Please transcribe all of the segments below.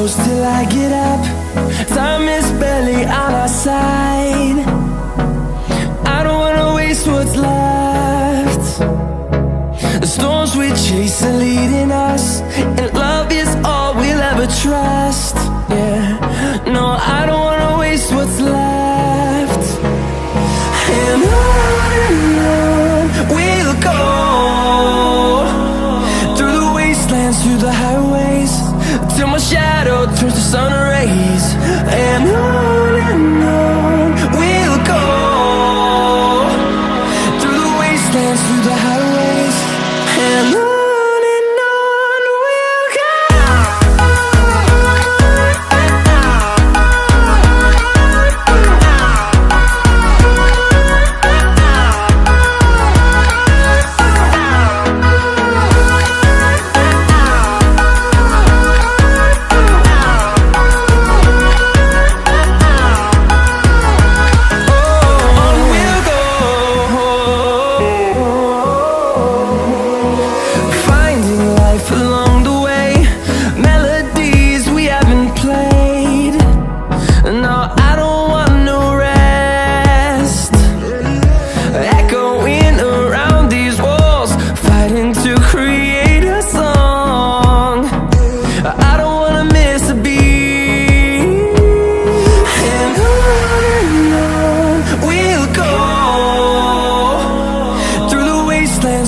close till I get up. Time is barely on our side. I don't wanna waste what's left. The storms we chase are leading us, and love is all we'll ever trust. Yeah, no, I don't wanna waste what's left. And on we'll go, through the wastelands, through the highways, till my shadow turns to sun rays. And on we'll go, through the wastelands, through the highways, and on we'll go.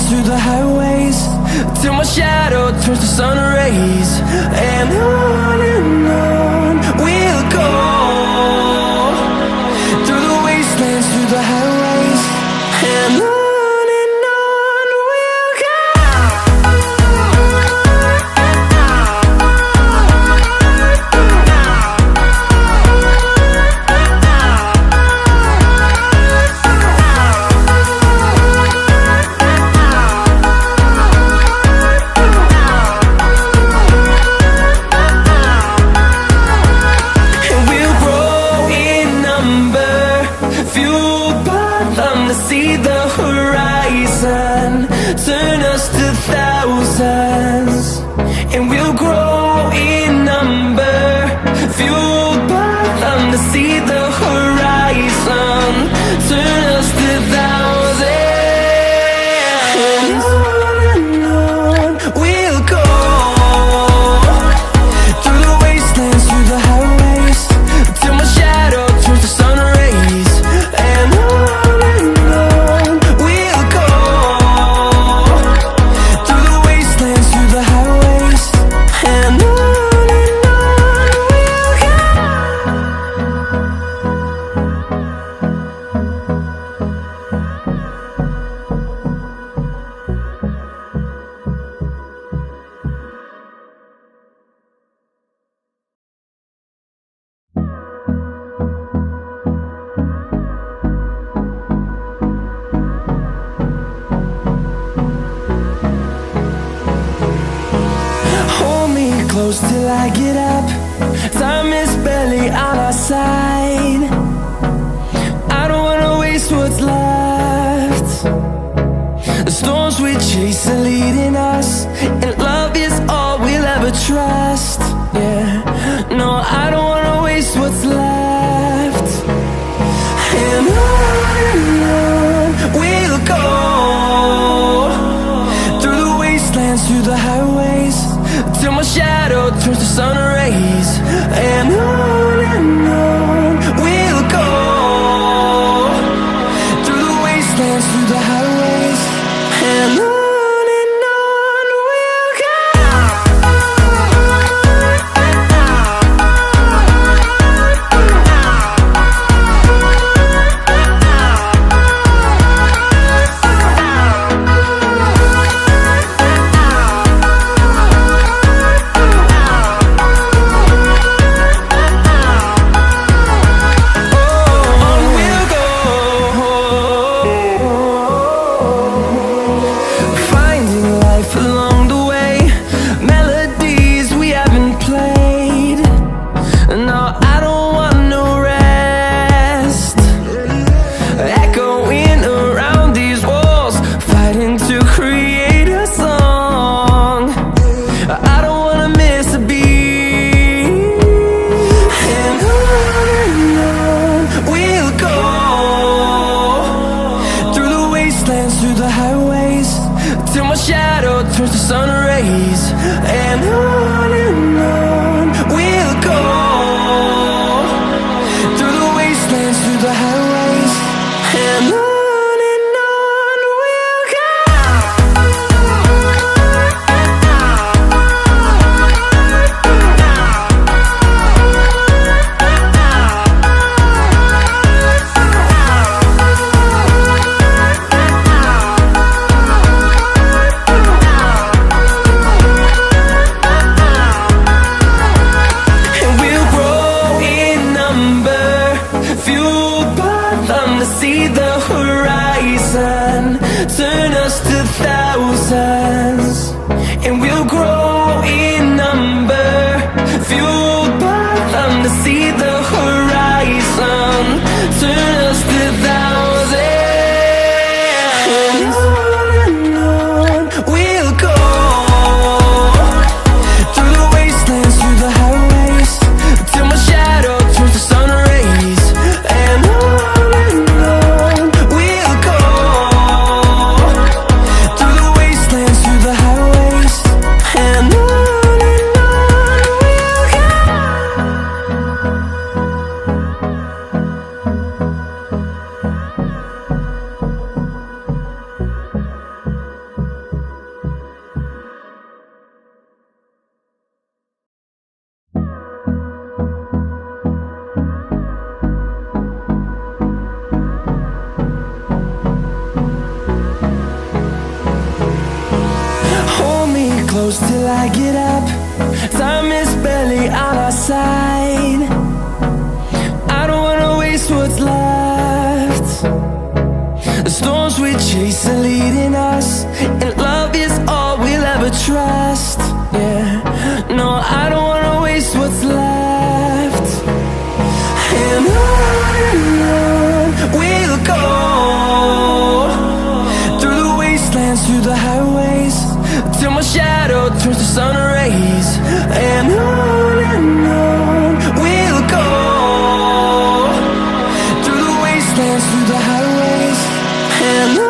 Through the highways, till my shadow turns to sun rays. And on we'll go, through the wastelands, through the highways, and on we'll go. See the horizon turn us to thousands, and we'll grow in number, fueled by them. To see the horizon turn us to thousands, and on we'll go, through the wastelands, through the highways, till my shadow turns to sun rays. And close till I get up. Time is barely on our side. I don't wanna waste what's left. The storms we chase are leading us, and love is all we'll ever trust. Yeah, no, I don't wanna waste what's left. And on we'll go, through the wastelands, through the highways, till my shadow turns to sun rays. And on we'll go, through the wastelands, through the highways, and on we'll go. wastelands, through the highways, and on we'll go. See the horizon, turn us to thousands, and we'll grow in number, fueled by them. To see the horizon, turn us to thousands, and on we'll go, through the wastelands, through the highways, till my shadow turns to sun rays, and on. Close till I get up, time is barely on our side. I don't wanna waste what's left. The storms we chase are leading us, and love is all we'll ever trust. Yeah, no, I don't wanna waste what's left. And on we'll go, through the wastelands, through the highways, till my shadow turns to sun rays, and on we'll go, through the wastelands, through the highways, and on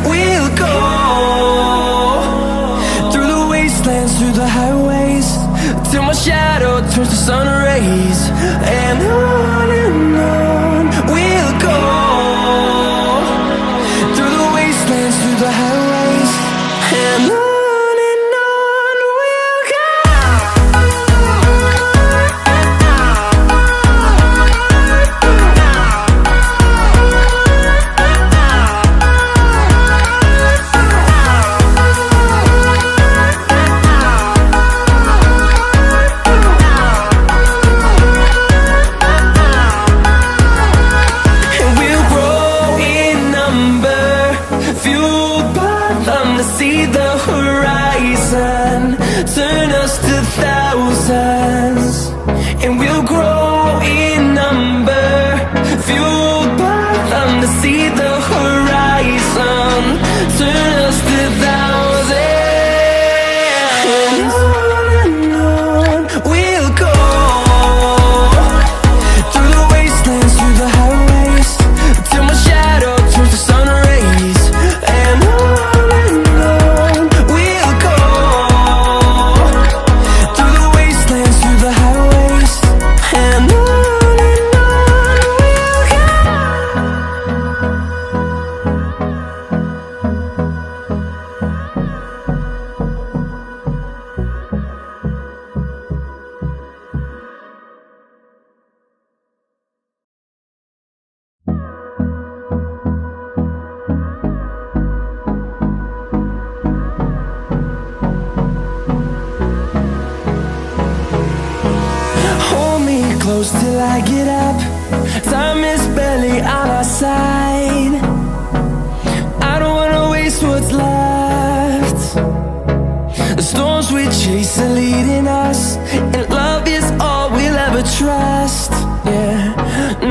we'll go. Through the highways, till my shadow turns to sun rays, and on we'll go, through the wastelands, through the highways, and on we'll go. To see the horizon, turn us to thousands, and we'll grow in number, fueled by them. To see the horizon, turn us to thousands, and on we'll go, through the wastelands, through the highways, till my shadow turns to sun rays, and on we'll go. close till I get up. Time is barely on our side. I don't wanna waste what's left. The storms we chase are leading us, and love is all we'll ever trust. Yeah,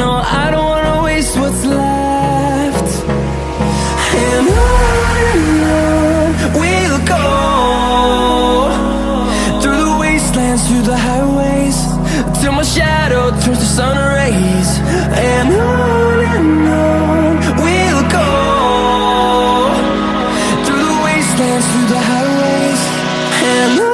no, I don't wanna waste what's left. And on we'll go, through the wastelands, through the highways, till my shadow turns to sun rays. And on we'll go, through the wastelands, through the highways, and on.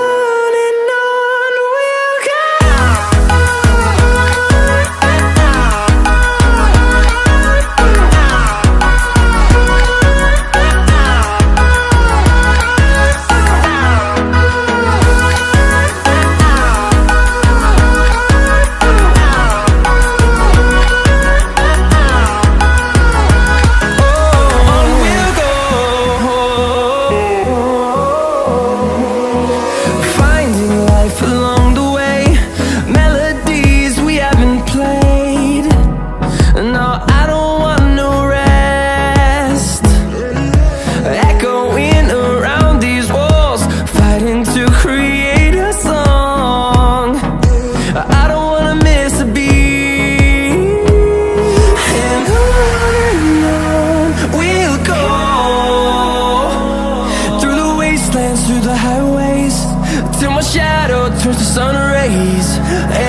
Through the highways, till my shadow turns to sun rays.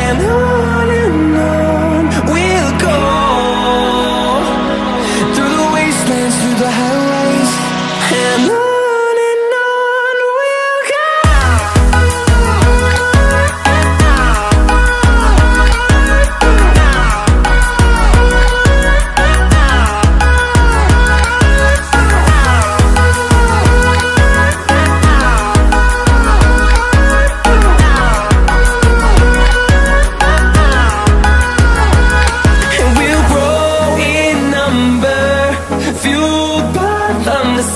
And on we'll go, through the wastelands, through the highways, and on.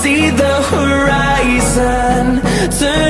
See the horizon turn